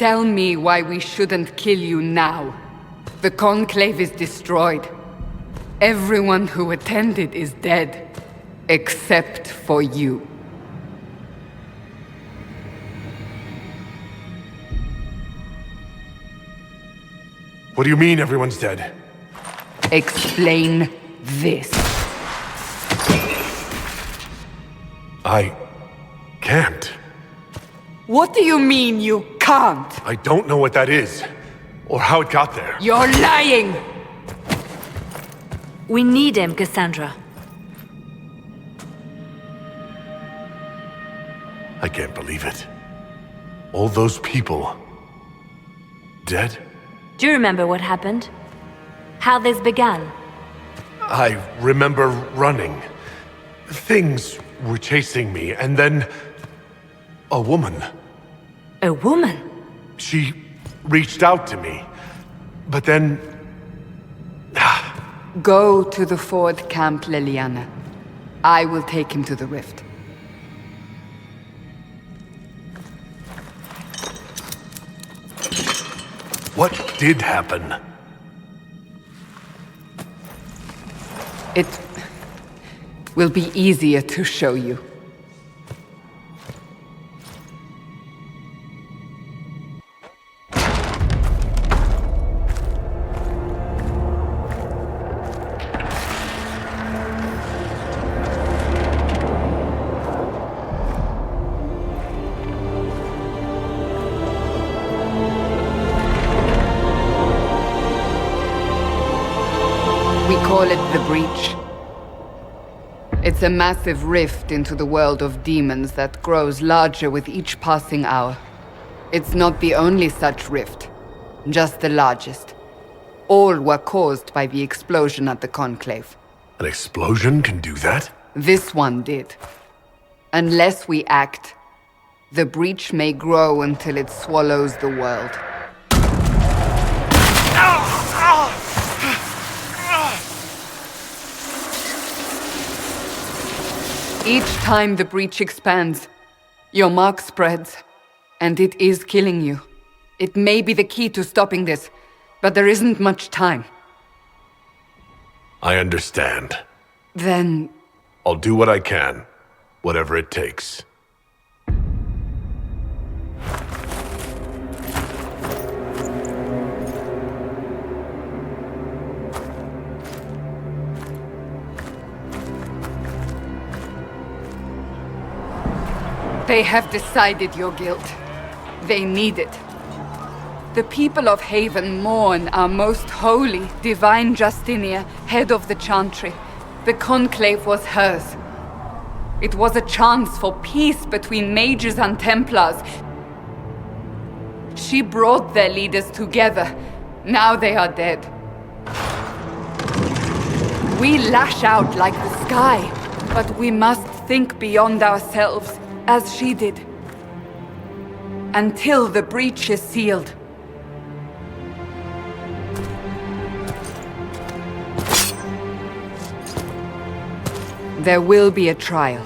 tell me why we shouldn't kill you now. The Conclave is destroyed. Everyone who attended is dead. Except for you. What do you mean everyone's dead? Explain this. I can't. What do you mean you can't? I don't know what that is, or how it got there. You're lying! We need him, Cassandra. I can't believe it. All those people... dead? Do you remember what happened? How this began? I remember running. Things were chasing me, and then... a woman. A woman? She reached out to me, but then... Go to the Ford camp, Leliana. I will take him to the rift. What did happen? It will be easier to show you. We call it the Breach. It's a massive rift into the world of demons that grows larger with each passing hour. It's not the only such rift, just the largest. All were caused by the explosion at the Conclave. An explosion can do that? This one did. Unless we act, the Breach may grow until it swallows the world. Each time the Breach expands, your mark spreads, and it is killing you. It may be the key to stopping this, but there isn't much time. I understand. Then... I'll do what I can, whatever it takes. They have decided your guilt. They need it. The people of Haven mourn our most holy, divine Justinia, head of the Chantry. The Conclave was hers. It was a chance for peace between mages and Templars. She brought their leaders together. Now they are dead. We lash out like the sky, but we must think beyond ourselves. As she did. Until the Breach is sealed. There will be a trial.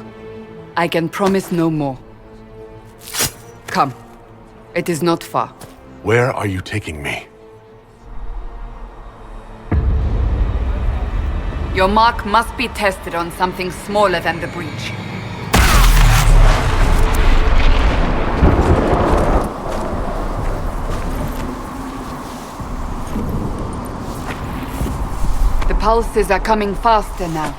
I can promise no more. Come. It is not far. Where are you taking me? Your mark must be tested on something smaller than the Breach. The pulses are coming faster now.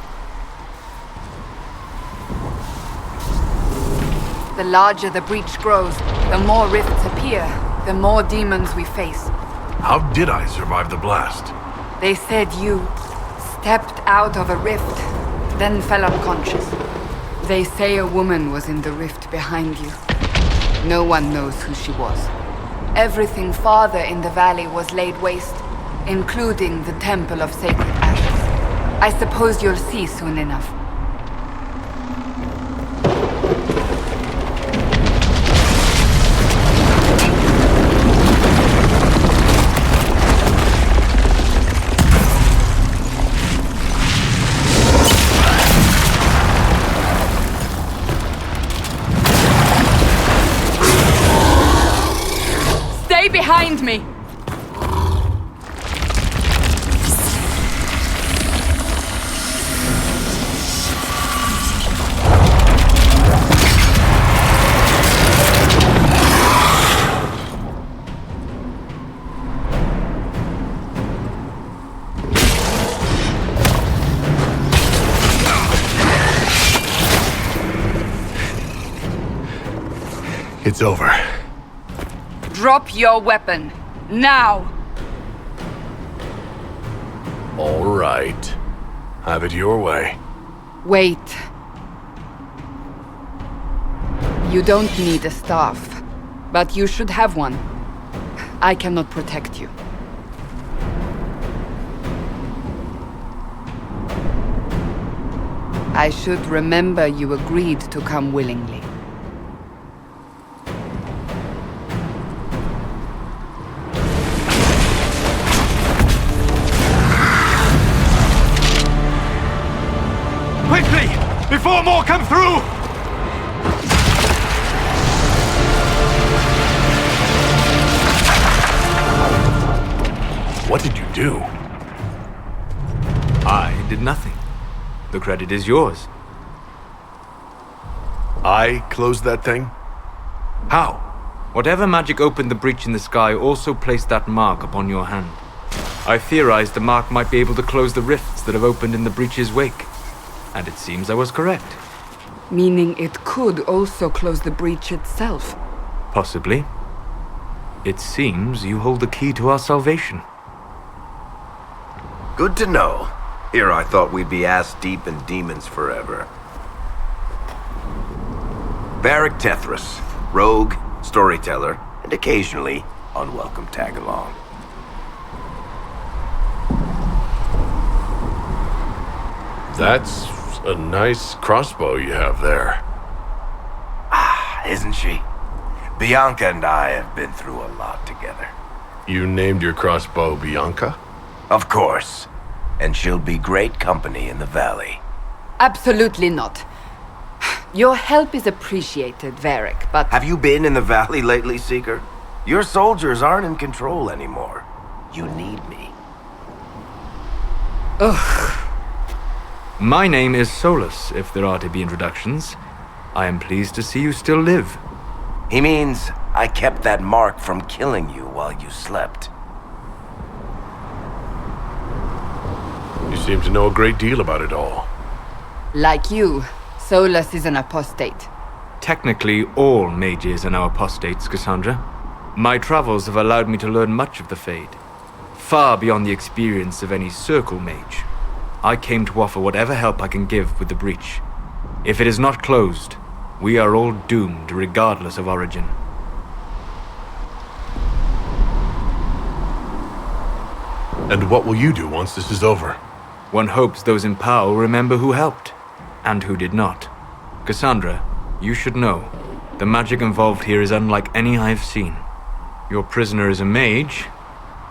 The larger the Breach grows, the more rifts appear, the more demons we face. How did I survive the blast? They said you stepped out of a rift, then fell unconscious. They say a woman was in the rift behind you. No one knows who she was. Everything farther in the valley was laid waste, including the Temple of Sacred Ashes. I suppose you'll see soon enough. It's over. Drop your weapon. Now! All right. Have it your way. Wait. You don't need a staff, but you should have one. I cannot protect you. I should remember you agreed to come willingly. Quickly! Before more come through! What did you do? I did nothing. The credit is yours. I closed that thing? How? Whatever magic opened the breach in the sky also placed that mark upon your hand. I theorized the mark might be able to close the rifts that have opened in the breach's wake. And it seems I was correct. Meaning it could also close the breach itself. Possibly. It seems you hold the key to our salvation. Good to know. Here I thought we'd be ass-deep in demons forever. Varric Tethras, rogue, storyteller, and occasionally unwelcome tag-along. That's a nice crossbow you have there. Ah, isn't she? Bianca and I have been through a lot together. You named your crossbow Bianca? Of course. And she'll be great company in the valley. Absolutely not. Your help is appreciated, Varric, but... Have you been in the valley lately, Seeker? Your soldiers aren't in control anymore. You need me. Ugh. My name is Solus, if there are to be introductions. I am pleased to see you still live. He means I kept that mark from killing you while you slept. You seem to know a great deal about it all. Like you, Solus is an apostate. Technically, all mages are now apostates, Cassandra. My travels have allowed me to learn much of the Fade, far beyond the experience of any circle mage. I came to offer whatever help I can give with the breach. If it is not closed, we are all doomed regardless of origin. And what will you do once this is over? One hopes those in power will remember who helped, and who did not. Cassandra, you should know, the magic involved here is unlike any I've seen. Your prisoner is a mage,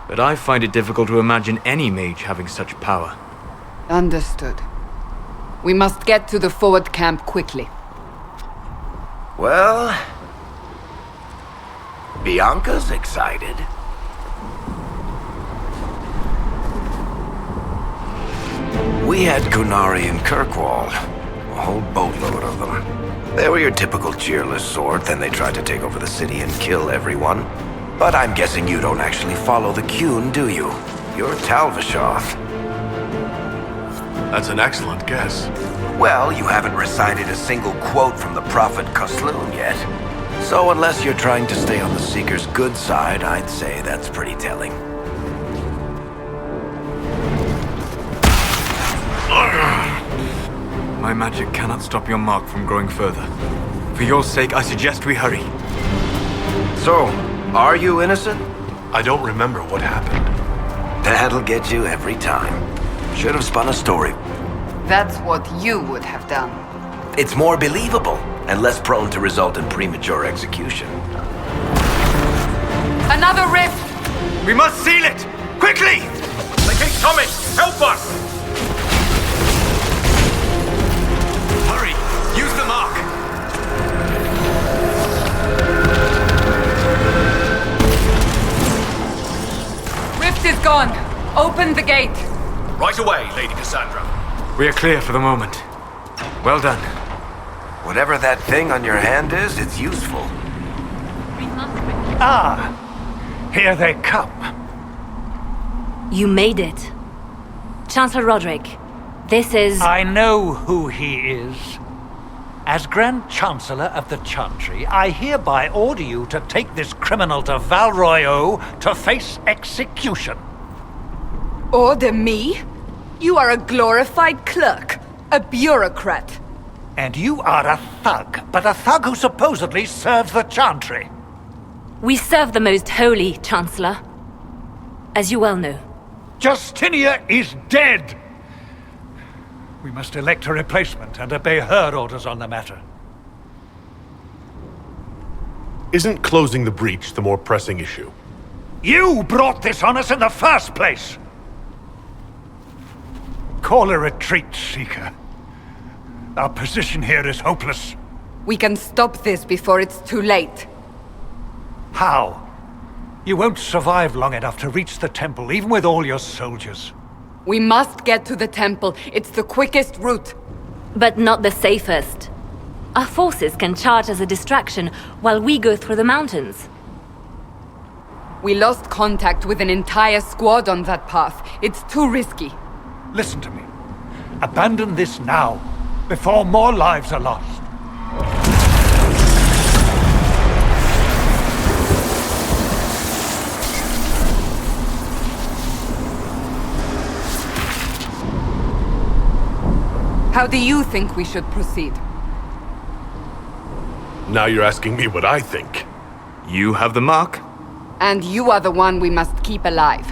but I find it difficult to imagine any mage having such power. Understood. We must get to the forward camp quickly. Well... Bianca's excited. We had Kunari and Kirkwall. A whole boatload of them. They were your typical cheerless sort, then they tried to take over the city and kill everyone. But I'm guessing you don't actually follow the Qun, do you? You're Talvishoth. That's an excellent guess. Well, you haven't recited a single quote from the Prophet Kosloon yet. So unless you're trying to stay on the Seeker's good side, I'd say that's pretty telling. My magic cannot stop your mark from growing further. For your sake, I suggest we hurry. So, are you innocent? I don't remember what happened. That'll get you every time. Should have spun a story. That's what you would have done. It's more believable, and less prone to result in premature execution. Another rift! We must seal it! Quickly! They keep coming! Help us! Hurry! Use the mark! Rift is gone. Open the gate. Right away, Lady Cassandra. We are clear for the moment. Well done. Whatever that thing on your hand is, it's useful. Ah, here they come. You made it. Chancellor Roderick, this is... I know who he is. As Grand Chancellor of the Chantry, I hereby order you to take this criminal to Valroyo to face execution. Order me? You are a glorified clerk, a bureaucrat. And you are a thug, but a thug who supposedly serves the Chantry. We serve the most holy, Chancellor. As you well know. Justinia is dead! We must elect a replacement and obey her orders on the matter. Isn't closing the breach the more pressing issue? You brought this on us in the first place! Call a retreat, Seeker. Our position here is hopeless. We can stop this before it's too late. How? You won't survive long enough to reach the temple, even with all your soldiers. We must get to the temple. It's the quickest route. But not the safest. Our forces can charge as a distraction while we go through the mountains. We lost contact with an entire squad on that path. It's too risky. Listen to me. Abandon this now, before more lives are lost. How do you think we should proceed? Now you're asking me what I think. You have the mark. And you are the one we must keep alive.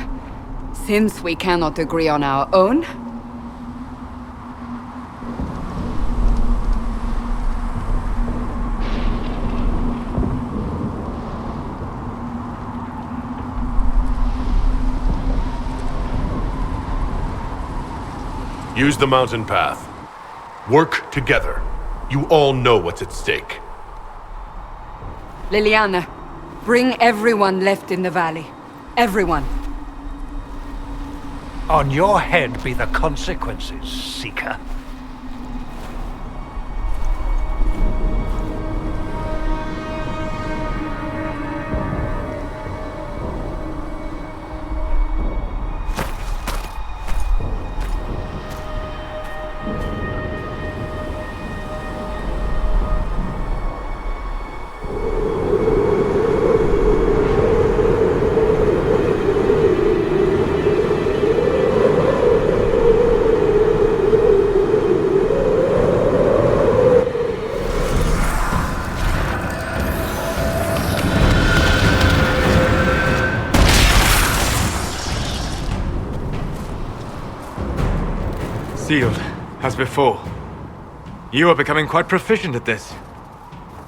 Since we cannot agree on our own... Use the mountain path. Work together. You all know what's at stake. Leliana, bring everyone left in the valley. Everyone. On your head be the consequences, Seeker. Sealed, as before. You are becoming quite proficient at this.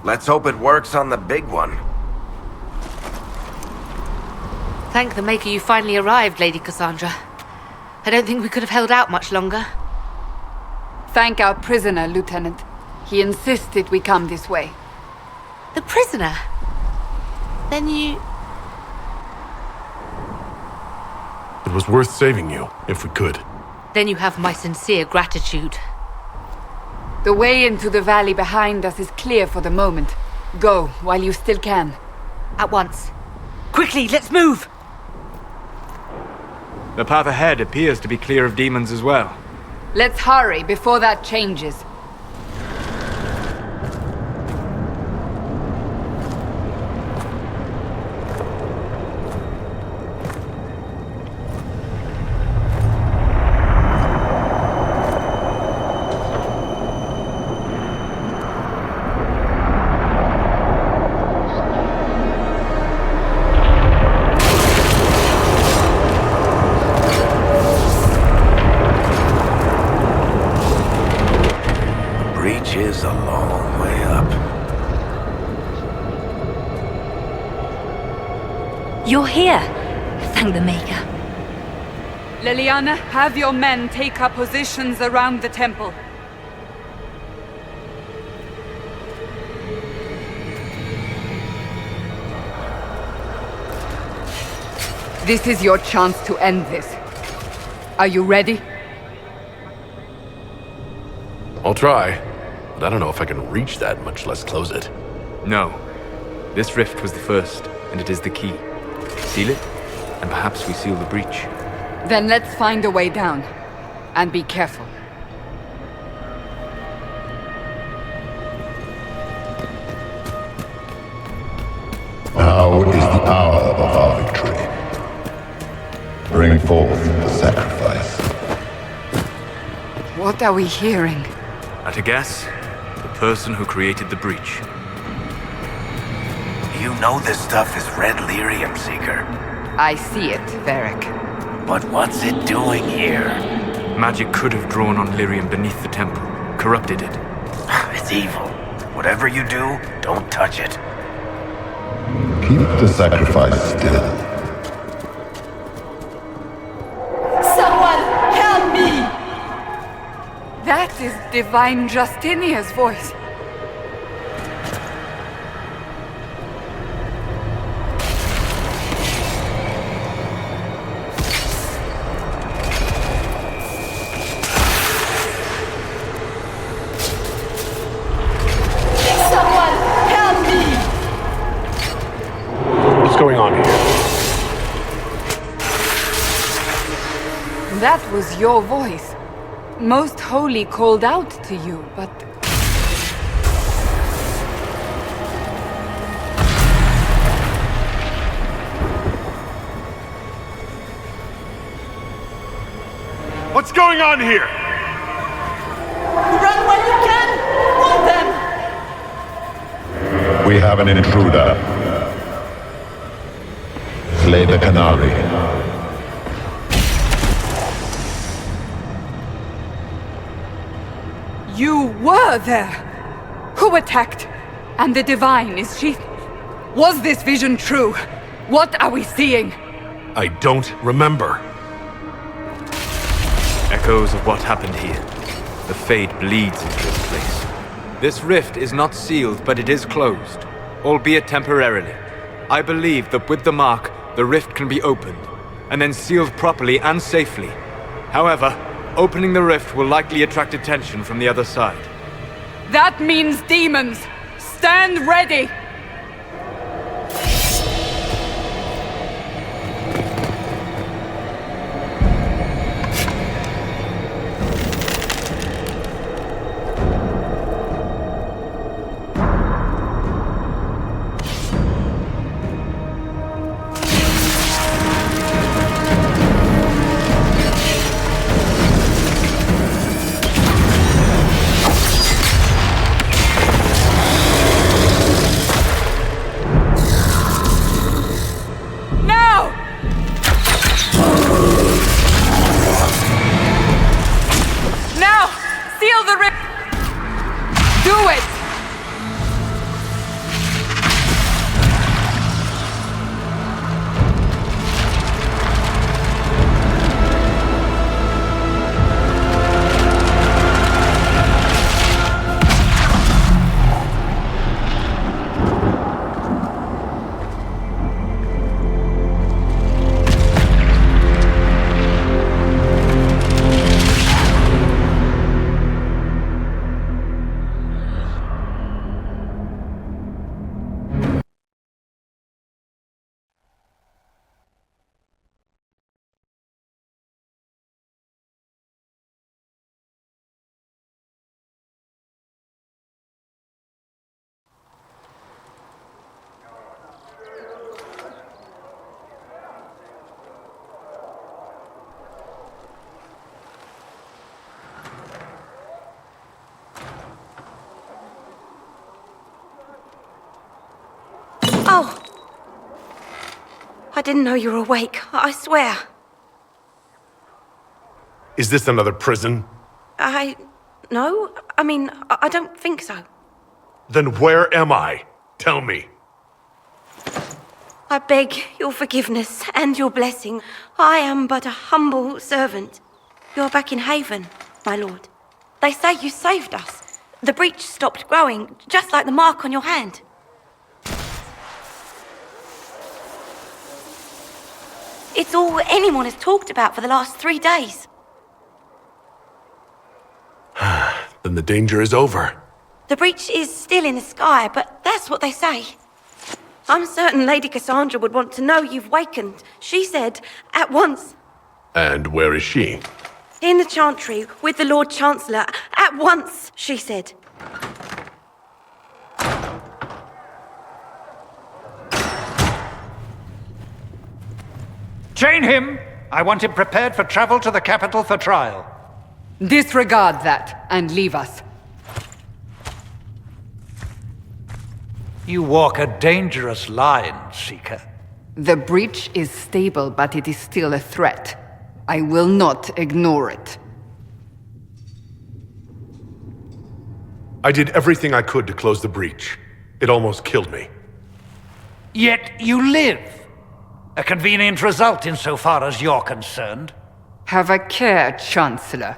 Let's hope it works on the big one. Thank the Maker you finally arrived, Lady Cassandra. I don't think we could have held out much longer. Thank our prisoner, Lieutenant. He insisted we come this way. The prisoner? Then you... It was worth saving you, if we could. Then you have my sincere gratitude. The way into the valley behind us is clear for the moment. Go, while you still can. At once. Quickly, let's move! The path ahead appears to be clear of demons as well. Let's hurry before that changes. Is a long way up. You're here. Thank the Maker. Leliana, have your men take up positions around the temple. This is your chance to end this. Are you ready? I'll try. But I don't know if I can reach that, much less close it. No. This rift was the first, and it is the key. Seal it, and perhaps we seal the breach. Then let's find a way down. And be careful. Bring forth the sacrifice. What are we hearing? At a guess, the person who created the breach. You know this stuff is red lyrium, Seeker. I see it, Varric. But what's it doing here? Magic could have drawn on lyrium beneath the temple, corrupted it. It's evil. Whatever you do, don't touch it. Keep the sacrifice still. Someone help me! That is Divine Justinia's voice. What's going on here? That was your voice. Most Holy called out to you, but... What's going on here? Run while you can! Hold them! We have an intruder. Slay the Canary. You were there! Who attacked? And the Divine, is she... Was this vision true? What are we seeing? I don't remember. Echoes of what happened here. The Fade bleeds into this place. This rift is not sealed, but it is closed, albeit temporarily. I believe that with the mark, the rift can be opened, and then sealed properly and safely. However, opening the rift will likely attract attention from the other side. That means demons! Stand ready! Oh! I didn't know you were awake, I swear. Is this another prison? No. I mean, I don't think so. Then where am I? Tell me. I beg your forgiveness and your blessing. I am but a humble servant. You're back in Haven, my lord. They say you saved us. The breach stopped growing, just like the mark on your hand. It's all anyone has talked about for the last 3 days. Then the danger is over. The breach is still in the sky, but that's what they say. I'm certain Lady Cassandra would want to know you've wakened. She said, at once. And where is she? In the Chantry, with the Lord Chancellor. At once, she said. Chain him! I want him prepared for travel to the capital for trial. Disregard that and leave us. You walk a dangerous line, Seeker. The breach is stable, but it is still a threat. I will not ignore it. I did everything I could to close the breach. It almost killed me. Yet you live. A convenient result insofar as you're concerned. Have a care, Chancellor.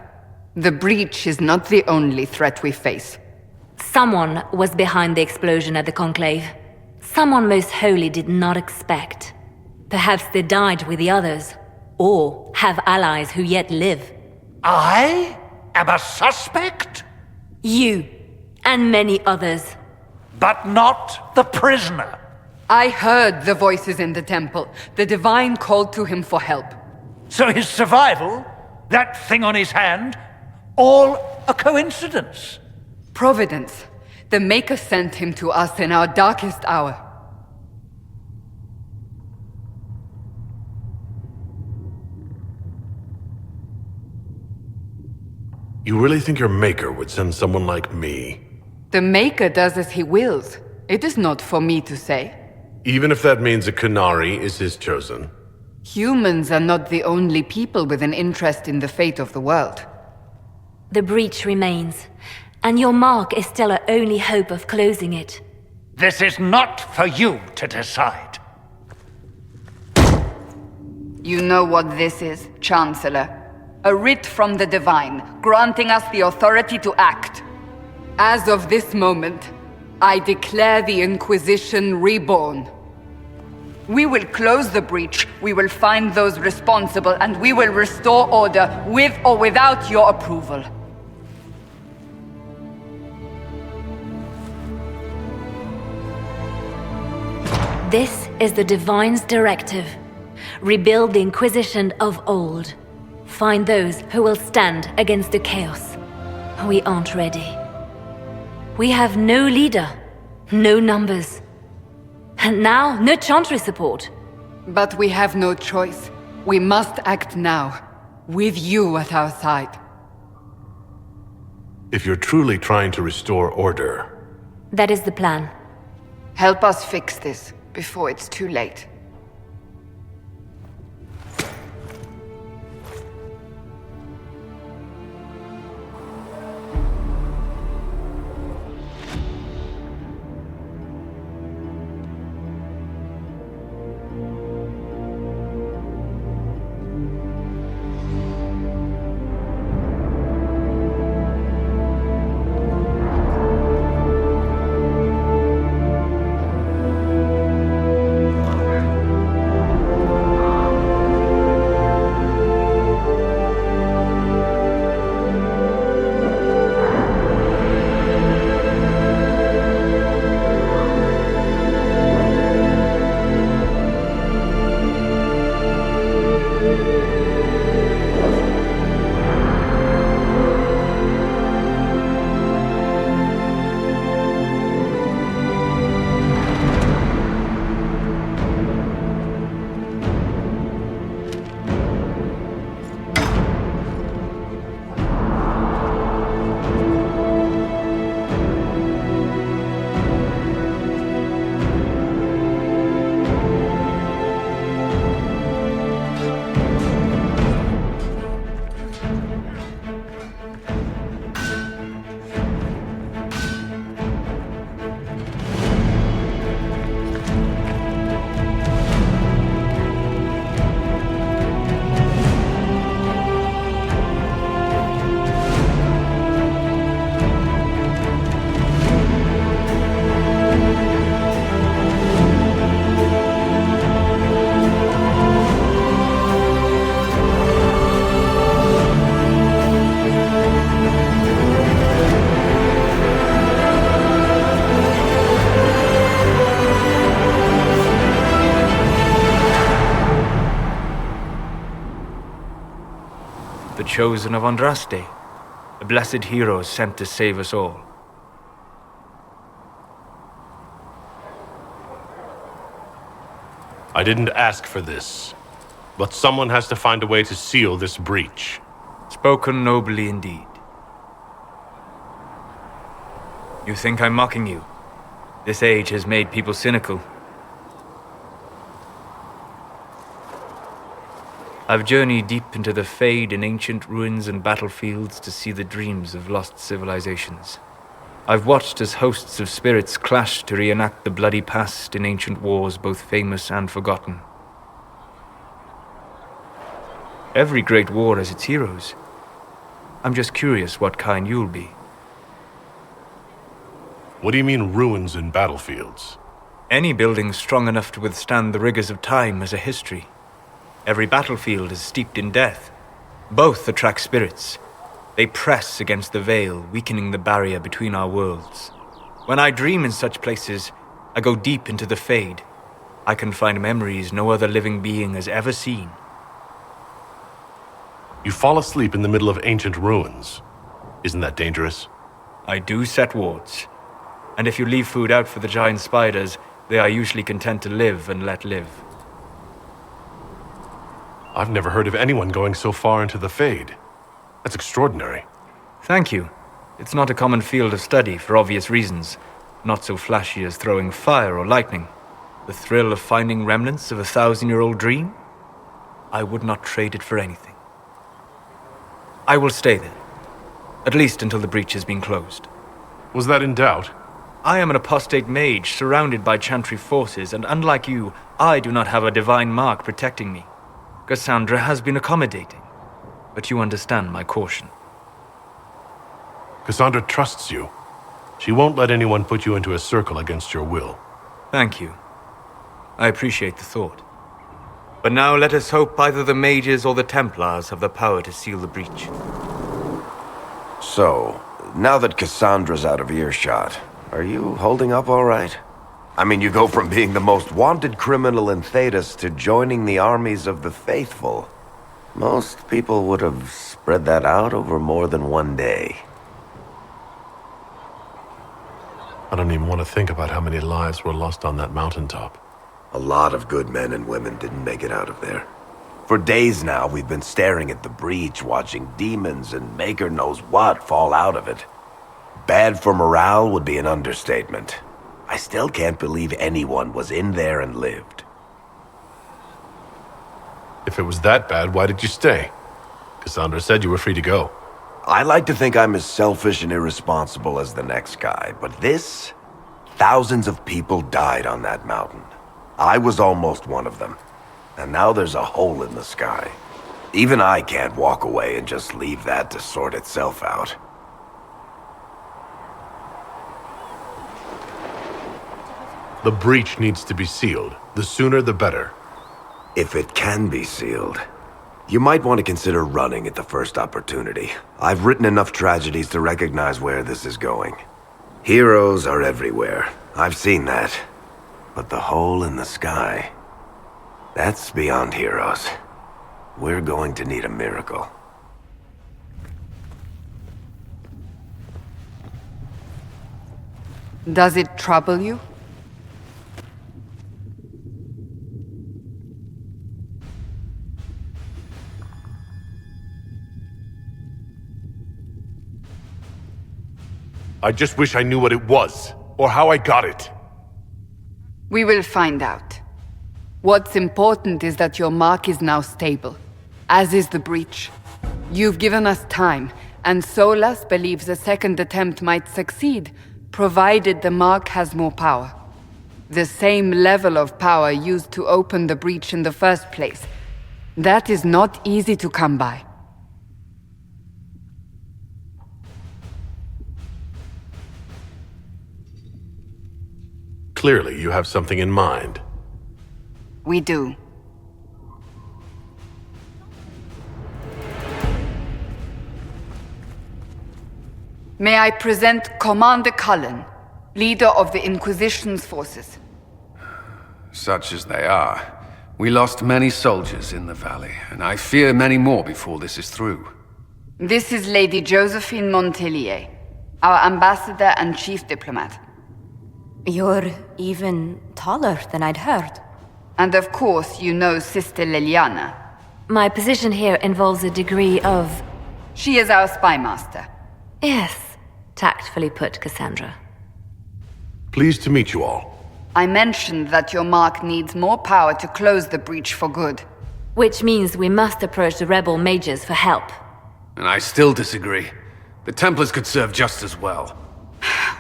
The breach is not the only threat we face. Someone was behind the explosion at the Conclave. Someone Most Holy did not expect. Perhaps they died with the others, or have allies who yet live. I am a suspect? You, and many others. But not the prisoner. I heard the voices in the temple. The Divine called to him for help. So his survival, that thing on his hand, all a coincidence? Providence. The Maker sent him to us in our darkest hour. You really think your Maker would send someone like me? The Maker does as he wills. It is not for me to say. Even if that means a Qunari is his chosen. Humans are not the only people with an interest in the fate of the world. The breach remains, and your mark is still our only hope of closing it. This is not for you to decide. You know what this is, Chancellor. A writ from the Divine, granting us the authority to act. As of this moment, I declare the Inquisition reborn. We will close the breach, we will find those responsible, and we will restore order, with or without your approval. This is the Divine's directive. Rebuild the Inquisition of old. Find those who will stand against the chaos. We aren't ready. We have no leader, no numbers. And now, no Chantry support. But we have no choice. We must act now, with you at our side. If you're truly trying to restore order... That is the plan. Help us fix this, before it's too late. The chosen of Andraste, a blessed hero sent to save us all. I didn't ask for this, But someone has to find a way to seal this breach. Spoken nobly indeed. You think I'm mocking you? This age has made people cynical. I've journeyed deep into the Fade in ancient ruins and battlefields to see the dreams of lost civilizations. I've watched as hosts of spirits clash to reenact the bloody past in ancient wars both famous and forgotten. Every great war has its heroes. I'm just curious what kind you'll be. What do you mean ruins and battlefields? Any building strong enough to withstand the rigors of time has a history. Every battlefield is steeped in death. Both attract spirits. They press against the veil, weakening the barrier between our worlds. When I dream in such places, I go deep into the Fade. I can find memories no other living being has ever seen. You fall asleep in the middle of ancient ruins. Isn't that dangerous? I do set wards. And if you leave food out for the giant spiders, they are usually content to live and let live. I've never heard of anyone going so far into the Fade. That's extraordinary. Thank you. It's not a common field of study for obvious reasons. Not so flashy as throwing fire or lightning. The thrill of finding remnants of a 1,000-year-old dream? I would not trade it for anything. I will stay there. At least until the breach has been closed. Was that in doubt? I am an apostate mage surrounded by chantry forces, and unlike you, I do not have a divine mark protecting me. Cassandra has been accommodating, but you understand my caution. Cassandra trusts you. She won't let anyone put you into a circle against your will. Thank you. I appreciate the thought. But now let us hope either the mages or the Templars have the power to seal the breach. So, now that Cassandra's out of earshot, are you holding up all right? I mean, you go from being the most wanted criminal in Thedas to joining the armies of the faithful. Most people would have spread that out over more than one day. I don't even want to think about how many lives were lost on that mountaintop. A lot of good men and women didn't make it out of there. For days now, we've been staring at the breach, watching demons and maker knows what fall out of it. Bad for morale would be an understatement. I still can't believe anyone was in there and lived. If it was that bad, why did you stay? Cassandra said you were free to go. I like to think I'm as selfish and irresponsible as the next guy, but this... Thousands of people died on that mountain. I was almost one of them. And now there's a hole in the sky. Even I can't walk away and just leave that to sort itself out. The breach needs to be sealed. The sooner the better. If it can be sealed, you might want to consider running at the first opportunity. I've written enough tragedies to recognize where this is going. Heroes are everywhere. I've seen that. But the hole in the sky... that's beyond heroes. We're going to need a miracle. Does it trouble you? I just wish I knew what it was, or how I got it. We will find out. What's important is that your mark is now stable, as is the breach. You've given us time, and Solas believes a second attempt might succeed, provided the mark has more power. The same level of power used to open the breach in the first place. That is not easy to come by. Clearly, you have something in mind. We do. May I present Commander Cullen, leader of the Inquisition's forces. Such as they are. We lost many soldiers in the valley, and I fear many more before this is through. This is Lady Josephine Montelier, our ambassador and chief diplomat. You're even taller than I'd heard. And of course, you know Sister Leliana, My position here involves a degree of... She is our spy master. Yes, tactfully put, Cassandra. Pleased to meet you all. I mentioned that your mark needs more power to close the breach for good. Which means we must approach the rebel mages for help. And I still disagree. The Templars could serve just as well.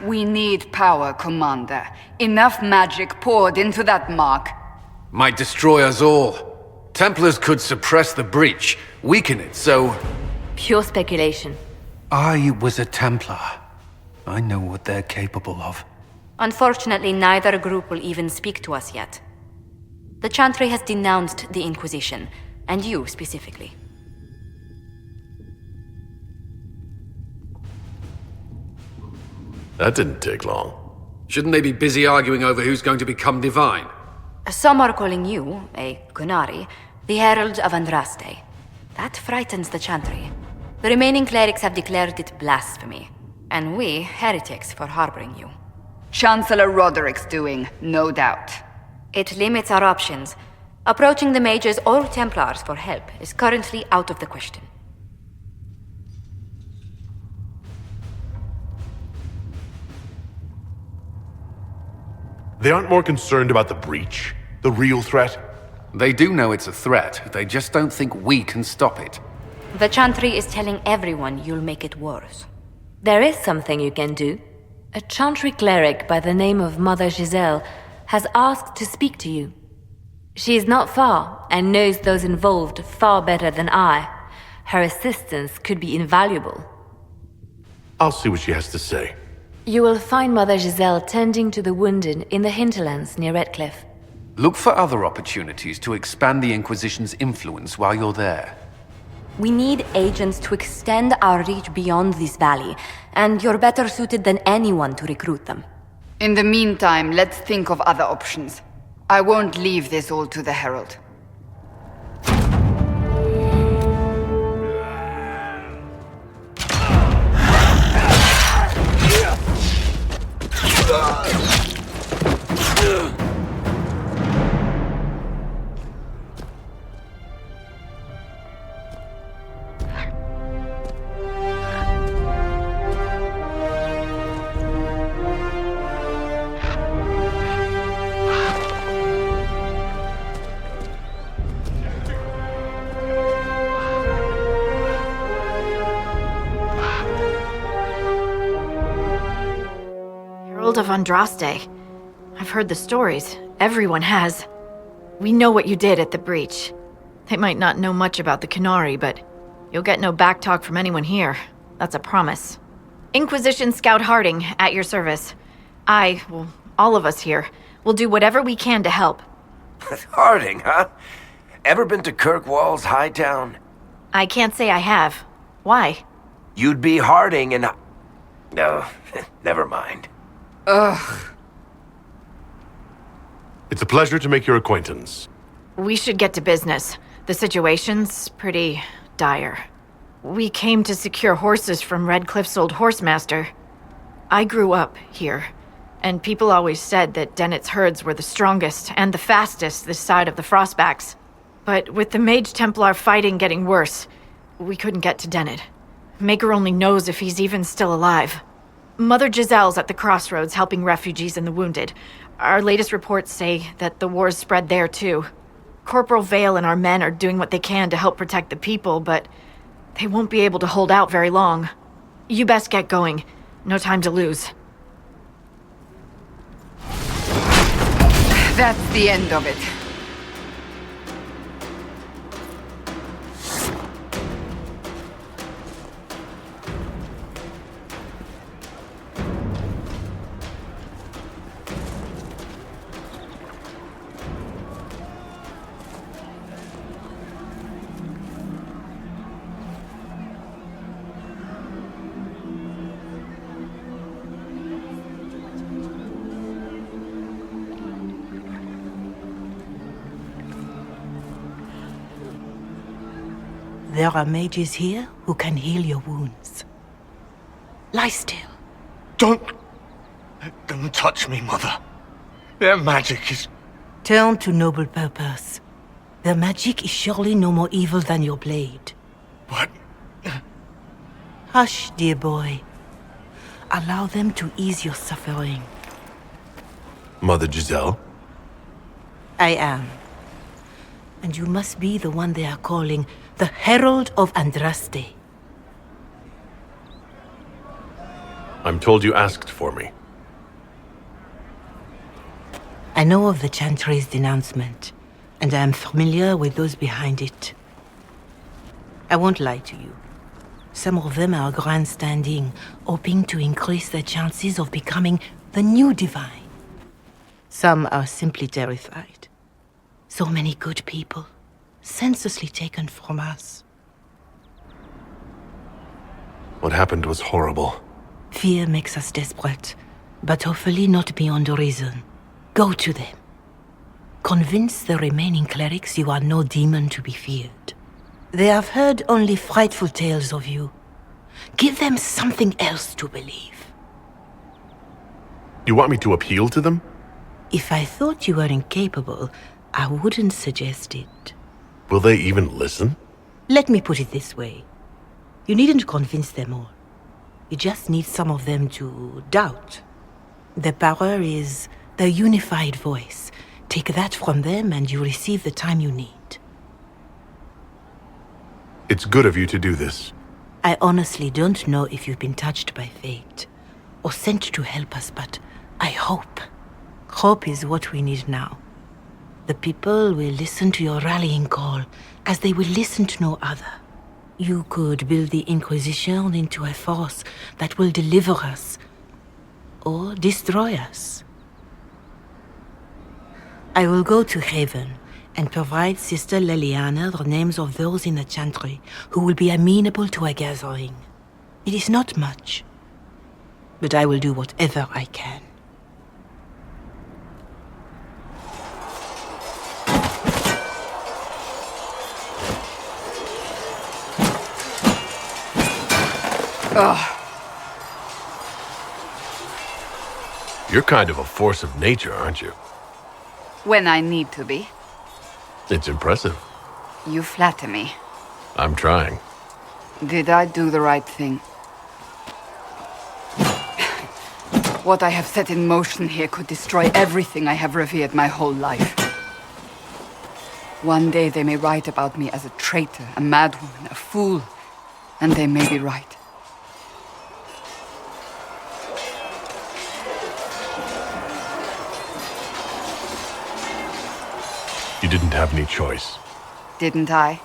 We need power, Commander. Enough magic poured into that mark. Might destroy us all. Templars could suppress the breach, weaken it, so... Pure speculation. I was a Templar. I know what they're capable of. Unfortunately, neither group will even speak to us yet. The Chantry has denounced the Inquisition, and you specifically. That didn't take long. Shouldn't they be busy arguing over who's going to become divine? Some are calling you, a Gunari, the Herald of Andraste. That frightens the Chantry. The remaining clerics have declared it blasphemy, and we, heretics, for harboring you. Chancellor Roderick's doing, no doubt. It limits our options. Approaching the mages or Templars for help is currently out of the question. They aren't more concerned about the breach? The real threat? They do know it's a threat, they just don't think we can stop it. The Chantry is telling everyone you'll make it worse. There is something you can do. A Chantry cleric by the name of Mother Giselle has asked to speak to you. She is not far and knows those involved far better than I. Her assistance could be invaluable. I'll see what she has to say. You will find Mother Giselle tending to the wounded in the hinterlands near Redcliffe. Look for other opportunities to expand the Inquisition's influence while you're there. We need agents to extend our reach beyond this valley, and you're better suited than anyone to recruit them. In the meantime, let's think of other options. I won't leave this all to the Herald. Of Andraste. I've heard the stories. Everyone has. We know what you did at the breach. They might not know much about the Canary, but you'll get no backtalk from anyone here. That's a promise. Inquisition Scout Harding, at your service. All of us here, will do whatever we can to help. Harding, huh? Ever been to Kirkwall's Hightown? I can't say I have. Why? You'd be Harding and... No, never mind. Ugh. It's a pleasure to make your acquaintance. We should get to business. The situation's pretty dire. We came to secure horses from Redcliffe's old horsemaster. I grew up here, and people always said that Dennett's herds were the strongest and the fastest this side of the Frostbacks. But with the Mage Templar fighting getting worse, we couldn't get to Dennett. Maker only knows if he's even still alive. Mother Giselle's at the crossroads helping refugees and the wounded. Our latest reports say that the war's spread there too. Corporal Vale and our men are doing what they can to help protect the people, but they won't be able to hold out very long. You best get going. No time to lose. That's the end of it. There are mages here who can heal your wounds. Lie still. Don't touch me, Mother. Their magic is... Turn to noble purpose. Their magic is surely no more evil than your blade. What? Hush, dear boy. Allow them to ease your suffering. Mother Giselle? I am. And you must be the one they are calling the Herald of Andraste. I'm told you asked for me. I know of the Chantry's denouncement, and I am familiar with those behind it. I won't lie to you. Some of them are grandstanding, hoping to increase their chances of becoming the new divine. Some are simply terrified. So many good people, senselessly taken from us. What happened was horrible. Fear makes us desperate, but hopefully not beyond reason. Go to them. Convince the remaining clerics you are no demon to be feared. They have heard only frightful tales of you. Give them something else to believe. You want me to appeal to them? If I thought you were incapable, I wouldn't suggest it. Will they even listen? Let me put it this way. You needn't convince them all. You just need some of them to doubt. Their power is the unified voice. Take that from them and you receive the time you need. It's good of you to do this. I honestly don't know if you've been touched by fate or sent to help us, but I hope. Hope is what we need now. The people will listen to your rallying call as they will listen to no other. You could build the Inquisition into a force that will deliver us or destroy us. I will go to Haven and provide Sister Leliana the names of those in the Chantry who will be amenable to a gathering. It is not much, but I will do whatever I can. Ugh. You're kind of a force of nature, aren't you? When I need to be. It's impressive. You flatter me. I'm trying. Did I do the right thing? What I have set in motion here could destroy everything I have revered my whole life. One day they may write about me as a traitor, a madwoman, a fool, and they may be right. You didn't have any choice. Didn't I?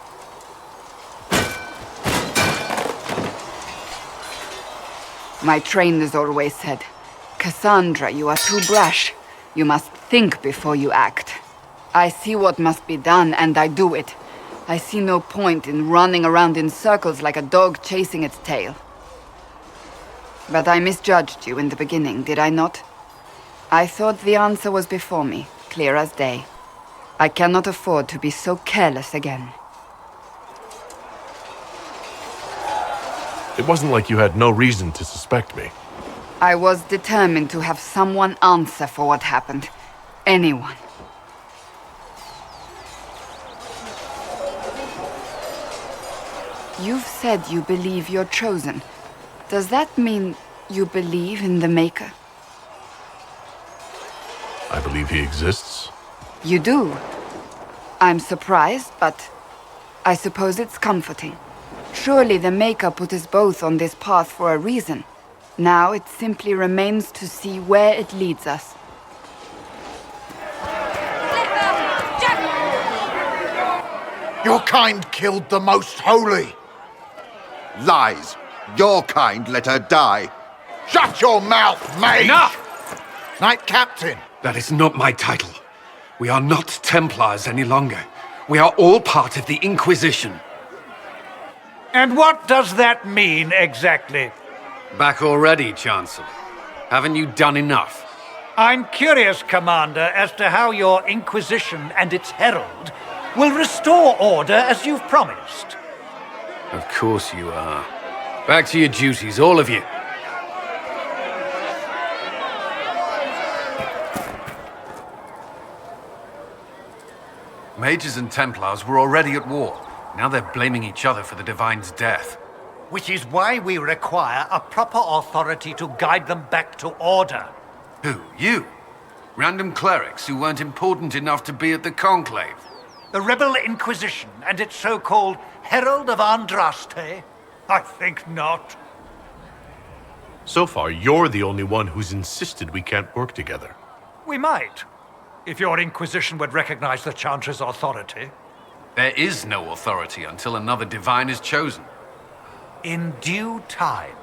My trainers always said, Cassandra, you are too brash. You must think before you act. I see what must be done, and I do it. I see no point in running around in circles like a dog chasing its tail. But I misjudged you in the beginning, did I not? I thought the answer was before me, clear as day. I cannot afford to be so careless again. It wasn't like you had no reason to suspect me. I was determined to have someone answer for what happened. Anyone. You've said you believe you're chosen. Does that mean you believe in the Maker? I believe he exists. You do. I'm surprised, but I suppose it's comforting. Surely the Maker put us both on this path for a reason. Now it simply remains to see where it leads us. Your kind killed the Most Holy. Lies. Your kind let her die. Shut your mouth, mage! Enough! Knight Captain. That is not my title. We are not Templars any longer. We are all part of the Inquisition. And what does that mean, exactly? Back already, Chancellor. Haven't you done enough? I'm curious, Commander, as to how your Inquisition and its Herald will restore order as you've promised. Of course you are. Back to your duties, all of you. Mages and Templars were already at war. Now they're blaming each other for the Divine's death. Which is why we require a proper authority to guide them back to order. Who? You? Random clerics who weren't important enough to be at the Conclave? The Rebel Inquisition and its so-called Herald of Andraste? I think not. So far, you're the only one who's insisted we can't work together. We might, if your Inquisition would recognize the Chantry's authority. There is no authority until another Divine is chosen. In due time,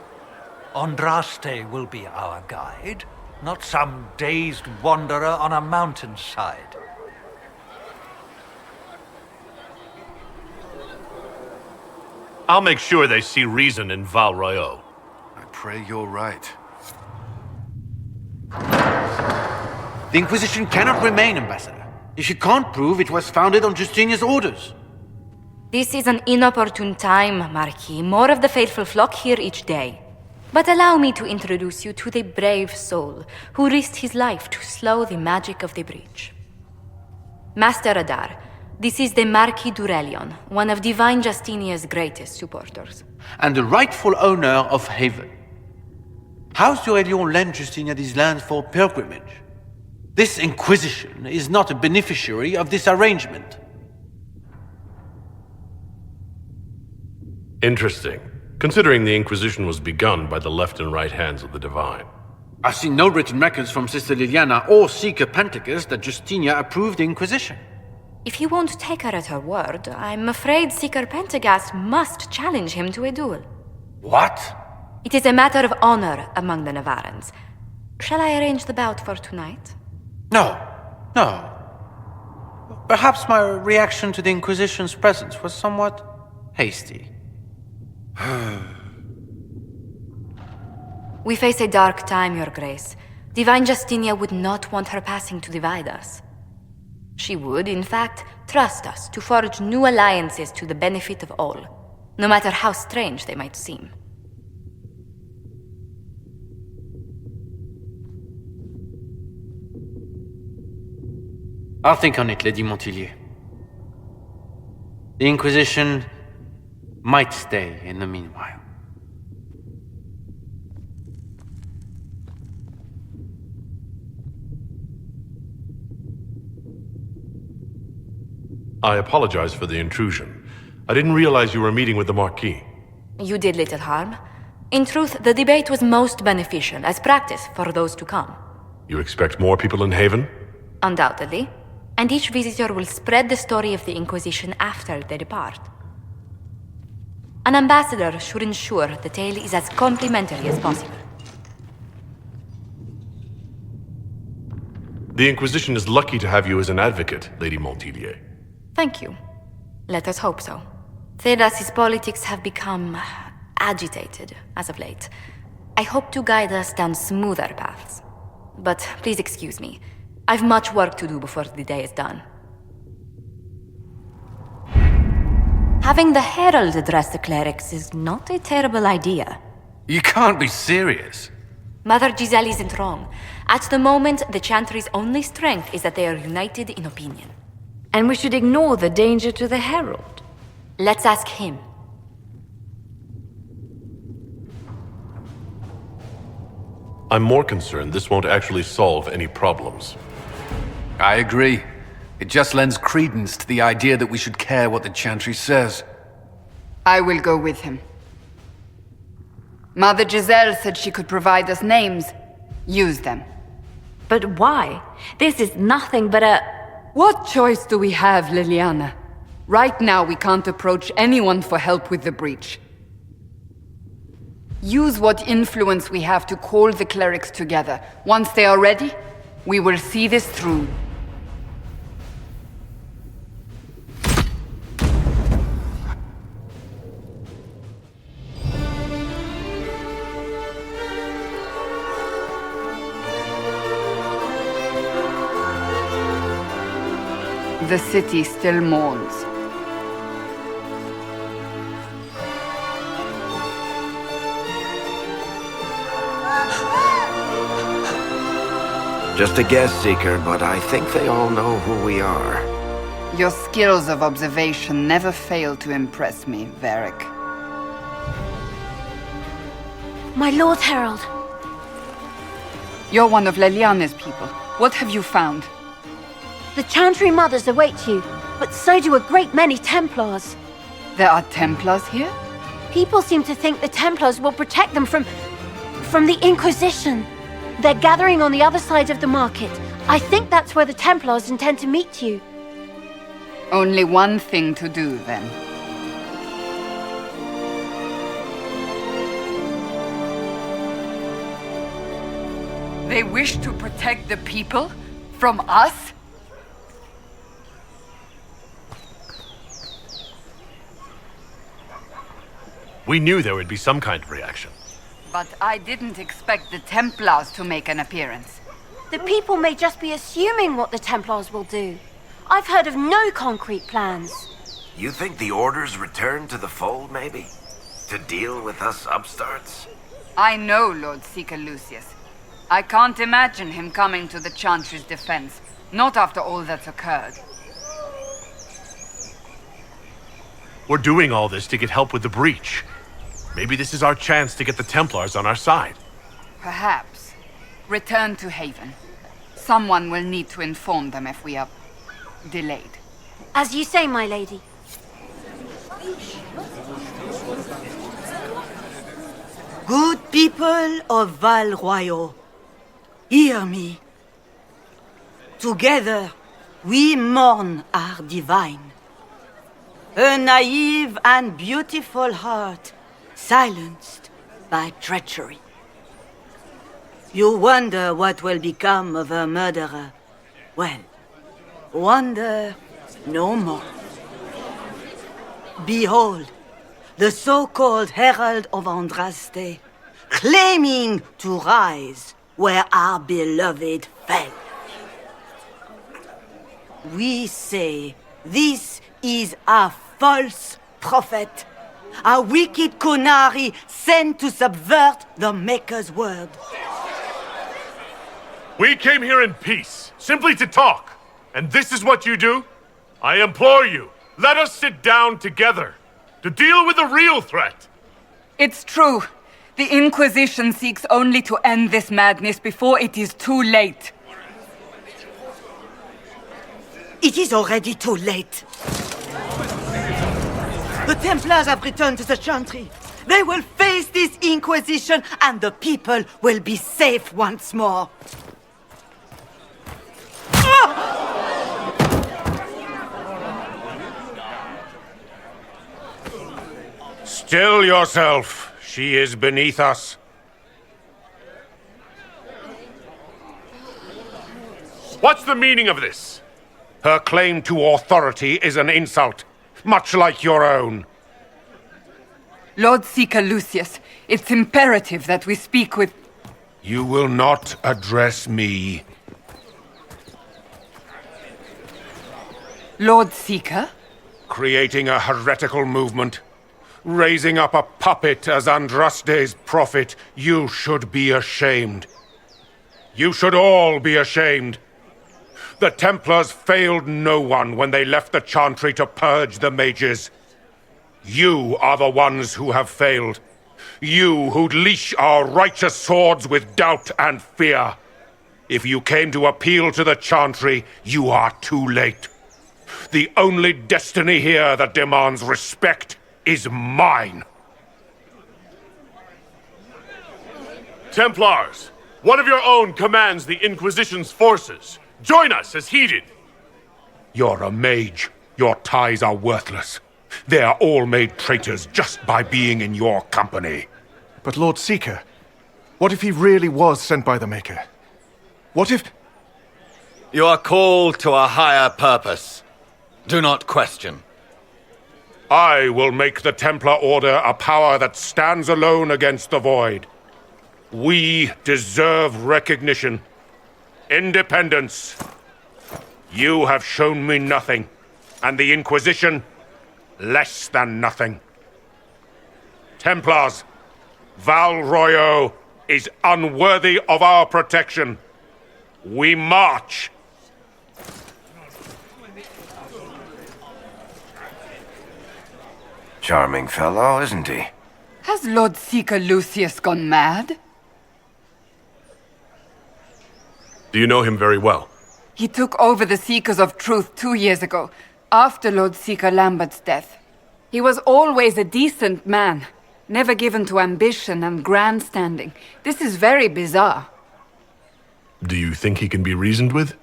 Andraste will be our guide, not some dazed wanderer on a mountainside. I'll make sure they see reason in Val Royeaux. I pray you're right. The Inquisition cannot remain, Ambassador, if you can't prove it was founded on Justinia's orders. This is an inopportune time, Marquis. More of the faithful flock here each day. But allow me to introduce you to the brave soul who risked his life to slow the magic of the breach. Master Adar, this is the Marquis d'Aurelion, one of Divine Justinia's greatest supporters. And the rightful owner of Haven. House d'Aurelion lent Justinia these lands for pilgrimage. This Inquisition is not a beneficiary of this arrangement. Interesting, considering the Inquisition was begun by the left and right hands of the Divine. I've seen no written records from Sister Leliana or Seeker Pentacus that Justinia approved the Inquisition. If you won't take her at her word, I'm afraid Seeker Pentagast must challenge him to a duel. What? It is a matter of honor among the Navarrans. Shall I arrange the bout for tonight? No. Perhaps my reaction to the Inquisition's presence was somewhat hasty. We face a dark time, Your Grace. Divine Justinia would not want her passing to divide us. She would, in fact, trust us to forge new alliances to the benefit of all, no matter how strange they might seem. I'll think on it, Lady Montillier. The Inquisition might stay in the meanwhile. I apologize for the intrusion. I didn't realize you were meeting with the Marquis. You did little harm. In truth, the debate was most beneficial as practice for those to come. You expect more people in Haven? Undoubtedly. And each visitor will spread the story of the Inquisition after they depart. An ambassador should ensure the tale is as complimentary as possible. The Inquisition is lucky to have you as an advocate, Lady Montillier. Thank you. Let us hope so. Thedas's politics have become agitated as of late. I hope to guide us down smoother paths. But please excuse me. I've much work to do before the day is done. Having the Herald address the clerics is not a terrible idea. You can't be serious. Mother Giselle isn't wrong. At the moment, the Chantry's only strength is that they are united in opinion. And we should ignore the danger to the Herald. Let's ask him. I'm more concerned this won't actually solve any problems. I agree. It just lends credence to the idea that we should care what the Chantry says. I will go with him. Mother Giselle said she could provide us names. Use them. But why? This is nothing but a... What choice do we have, Leliana? Right now, we can't approach anyone for help with the breach. Use what influence we have to call the clerics together. Once they are ready, we will see this through. The city still mourns. Just a guess, Seeker, but I think they all know who we are. Your skills of observation never fail to impress me, Varric. My Lord Herald. You're one of Leliana's people. What have you found? The Chantry Mothers await you, but so do a great many Templars. There are Templars here? People seem to think the Templars will protect them from the Inquisition. They're gathering on the other side of the market. I think that's where the Templars intend to meet you. Only one thing to do, then. They wish to protect the people? From us? We knew there would be some kind of reaction. But I didn't expect the Templars to make an appearance. The people may just be assuming what the Templars will do. I've heard of no concrete plans. You think the Order's return to the fold, maybe? To deal with us upstarts? I know Lord Seeker Lucius. I can't imagine him coming to the Chantry's defense, not after all that's occurred. We're doing all this to get help with the breach. Maybe this is our chance to get the Templars on our side. Perhaps. Return to Haven. Someone will need to inform them if we are delayed. As you say, my lady. Good people of Val Royal, hear me. Together, we mourn our divine. A naive and beautiful heart, silenced by treachery. You wonder what will become of a murderer. Well, wonder no more. Behold, the so-called Herald of Andraste, claiming to rise where our beloved fell. We say this is a false prophet, a wicked Qunari sent to subvert the Maker's word. We came here in peace, simply to talk. And this is what you do? I implore you, let us sit down together to deal with the real threat. It's true. The Inquisition seeks only to end this madness before it is too late. It is already too late. The Templars have returned to the Chantry. They will face this Inquisition and the people will be safe once more. Still yourself. She is beneath us. What's the meaning of this? Her claim to authority is an insult, much like your own. Lord Seeker Lucius, it's imperative that we speak with... You will not address me. Lord Seeker? Creating a heretical movement. Raising up a puppet as Andraste's prophet. You should be ashamed. You should all be ashamed. The Templars failed no one when they left the Chantry to purge the mages. You are the ones who have failed. You who'd leash our righteous swords with doubt and fear. If you came to appeal to the Chantry, you are too late. The only destiny here that demands respect is mine. Templars, one of your own commands the Inquisition's forces. Join us as he did. You're a mage. Your ties are worthless. They are all made traitors just by being in your company. But Lord Seeker, what if he really was sent by the Maker? What if... You are called to a higher purpose. Do not question. I will make the Templar Order a power that stands alone against the Void. We deserve recognition. Independence. You have shown me nothing, and the Inquisition, less than nothing. Templars, Val Royal is unworthy of our protection. We march. Charming fellow, isn't he? Has Lord Seeker Lucius gone mad? Do you know him very well? He took over the Seekers of Truth 2 years ago, after Lord Seeker Lambert's death. He was always a decent man, never given to ambition and grandstanding. This is very bizarre. Do you think he can be reasoned with?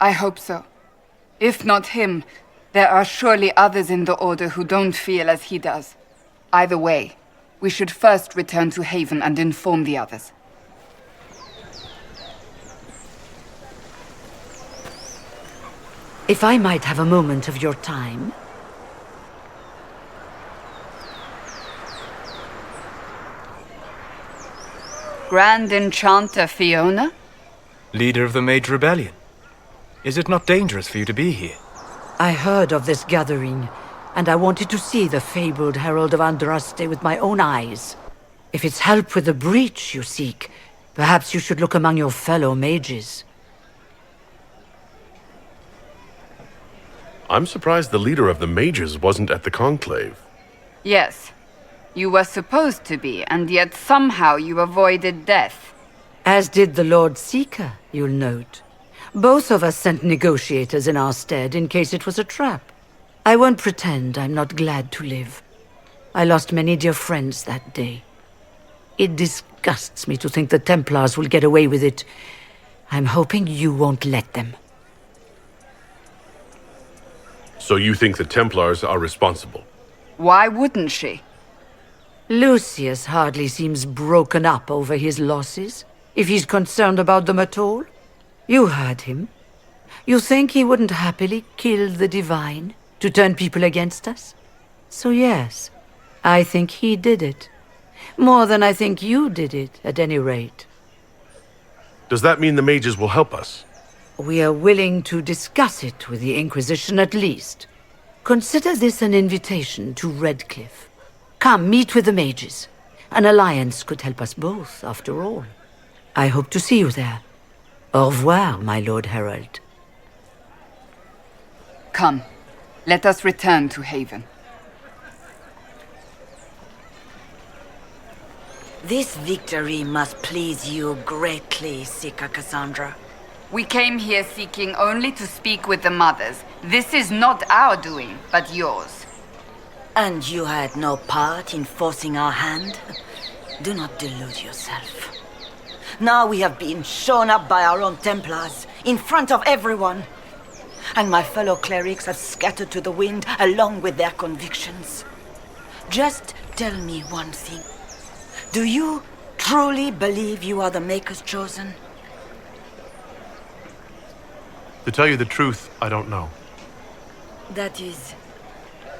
I hope so. If not him, there are surely others in the Order who don't feel as he does. Either way, we should first return to Haven and inform the others. If I might have a moment of your time. Grand Enchanter Fiona? Leader of the Mage Rebellion. Is it not dangerous for you to be here? I heard of this gathering, and I wanted to see the fabled Herald of Andraste with my own eyes. If it's help with the breach you seek, perhaps you should look among your fellow mages. I'm surprised the leader of the mages wasn't at the conclave. Yes. You were supposed to be, and yet somehow you avoided death. As did the Lord Seeker, you'll note. Both of us sent negotiators in our stead in case it was a trap. I won't pretend I'm not glad to live. I lost many dear friends that day. It disgusts me to think the Templars will get away with it. I'm hoping you won't let them. So you think the Templars are responsible? Why wouldn't she? Lucius hardly seems broken up over his losses, if he's concerned about them at all. You heard him. You think he wouldn't happily kill the Divine to turn people against us? So yes, I think he did it. More than I think you did it, at any rate. Does that mean the mages will help us? We are willing to discuss it with the Inquisition at least. Consider this an invitation to Redcliffe. Come, meet with the mages. An alliance could help us both, after all. I hope to see you there. Au revoir, my Lord Herald. Come, let us return to Haven. This victory must please you greatly, Seeker Cassandra. We came here seeking only to speak with the mothers. This is not our doing, but yours. And you had no part in forcing our hand? Do not delude yourself. Now we have been shown up by our own Templars, in front of everyone. And my fellow clerics have scattered to the wind along with their convictions. Just tell me one thing. Do you truly believe you are the Maker's chosen? To tell you the truth, I don't know. That is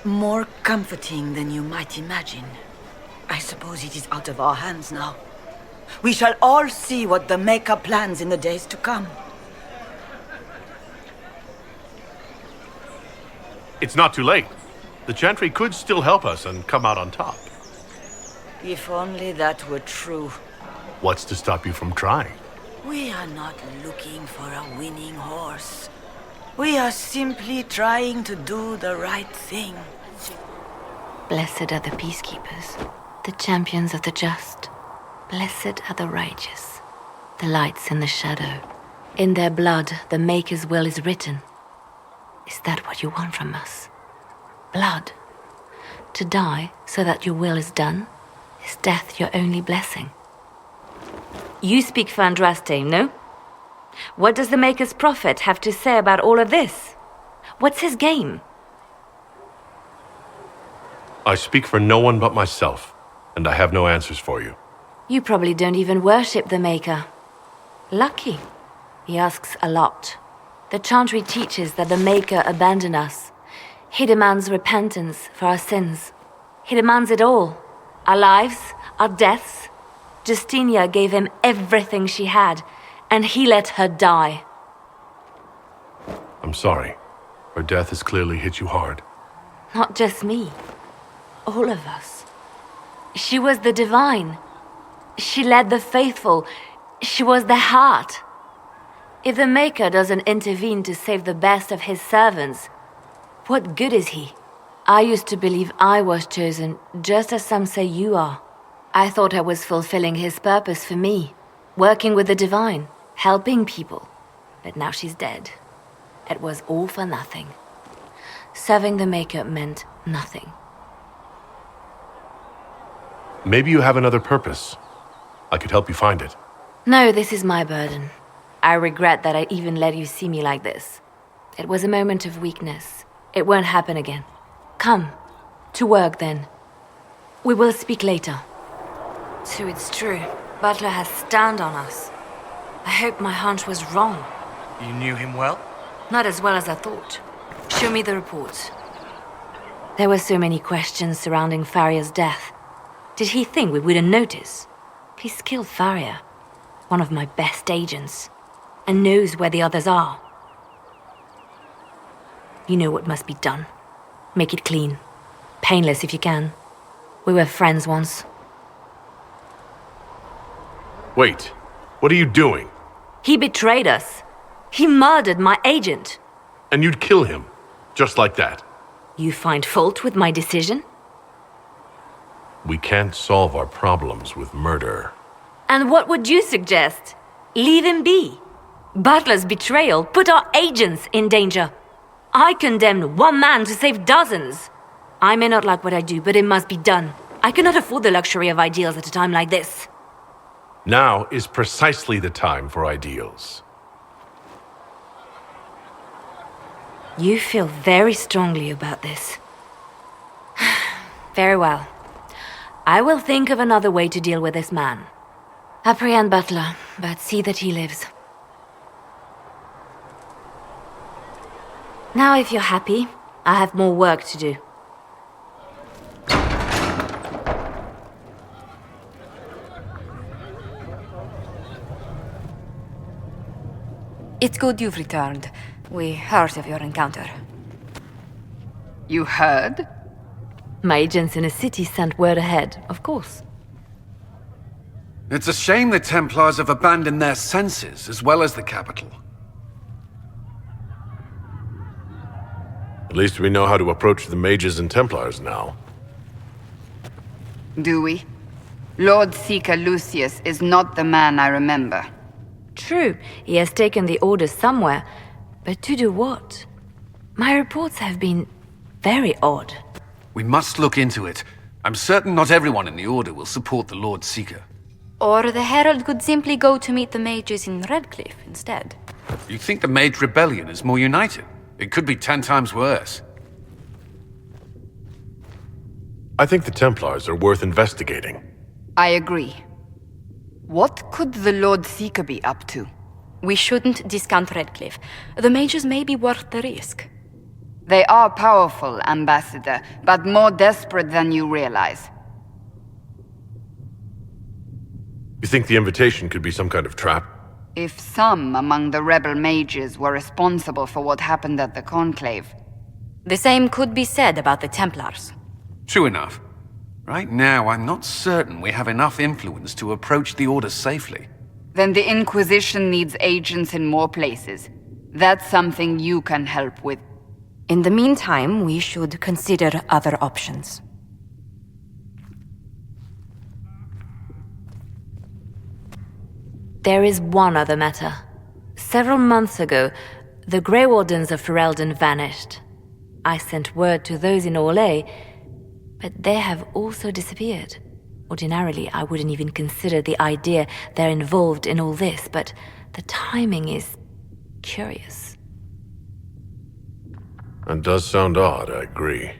more comforting than you might imagine. I suppose it is out of our hands now. We shall all see what the Maker plans in the days to come. It's not too late. The Chantry could still help us and come out on top. If only that were true. What's to stop you from trying? We are not looking for a winning horse. We are simply trying to do the right thing. Blessed are the peacekeepers, the champions of the just. Blessed are the righteous, the lights in the shadow. In their blood, the Maker's will is written. Is that what you want from us? Blood? To die so that your will is done? Is death your only blessing? You speak for Andraste, no? What does the Maker's prophet have to say about all of this? What's his game? I speak for no one but myself, and I have no answers for you. You probably don't even worship the Maker. Lucky. He asks a lot. The Chantry teaches that the Maker abandoned us. He demands repentance for our sins. He demands it all. Our lives, our deaths. Justinia gave him everything she had, and he let her die. I'm sorry. Her death has clearly hit you hard. Not just me. All of us. She was the Divine. She led the faithful. She was their heart. If the Maker doesn't intervene to save the best of his servants, what good is he? I used to believe I was chosen, just as some say you are. I thought I was fulfilling his purpose for me, working with the divine, helping people. But now she's dead. It was all for nothing. Serving the Maker meant nothing. Maybe you have another purpose. I could help you find it. No, this is my burden. I regret that I even let you see me like this. It was a moment of weakness. It won't happen again. Come, to work then. We will speak later. So it's true. Butler has stand on us. I hope my hunch was wrong. You knew him well? Not as well as I thought. Show me the reports. There were so many questions surrounding Faria's death. Did he think we wouldn't notice? He's killed Faria, one of my best agents, and knows where the others are. You know what must be done. Make it clean. Painless if you can. We were friends once. Wait, what are you doing? He betrayed us. He murdered my agent. And you'd kill him, just like that. You find fault with my decision? We can't solve our problems with murder. And what would you suggest? Leave him be. Butler's betrayal put our agents in danger. I condemned one man to save dozens. I may not like what I do, but it must be done. I cannot afford the luxury of ideals at a time like this. Now is precisely the time for ideals. You feel very strongly about this. Very well. I will think of another way to deal with this man. Apprehend Butler, but see that he lives. Now, if you're happy, I have more work to do. It's good you've returned. We heard of your encounter. You heard? My agents in the city sent word ahead, of course. It's a shame the Templars have abandoned their senses, as well as the capital. At least we know how to approach the mages and Templars now. Do we? Lord Seeker Lucius is not the man I remember. True, he has taken the orders somewhere, but to do what? My reports have been very odd. We must look into it. I'm certain not everyone in the Order will support the Lord Seeker. Or the Herald could simply go to meet the mages in Redcliffe instead. You think the Mage Rebellion is more united? It could be 10 times worse. I think the Templars are worth investigating. I agree. What could the Lord Seeker be up to? We shouldn't discount Redcliffe. The mages may be worth the risk. They are powerful, Ambassador, but more desperate than you realize. You think the invitation could be some kind of trap? If some among the rebel mages were responsible for what happened at the Conclave. The same could be said about the Templars. True enough. Right now, I'm not certain we have enough influence to approach the Order safely. Then the Inquisition needs agents in more places. That's something you can help with. In the meantime, we should consider other options. There is one other matter. Several months ago, the Grey Wardens of Ferelden vanished. I sent word to those in Orlais, but they have also disappeared. Ordinarily, I wouldn't even consider the idea they're involved in all this, but the timing is curious. It does sound odd, I agree.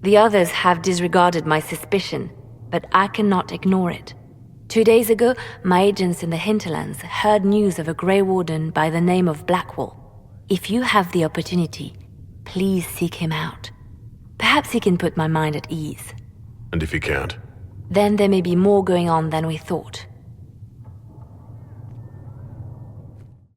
The others have disregarded my suspicion, but I cannot ignore it. 2 days ago, my agents in the hinterlands heard news of a Grey Warden by the name of Blackwall. If you have the opportunity, please seek him out. Perhaps he can put my mind at ease. And if he can't? Then there may be more going on than we thought.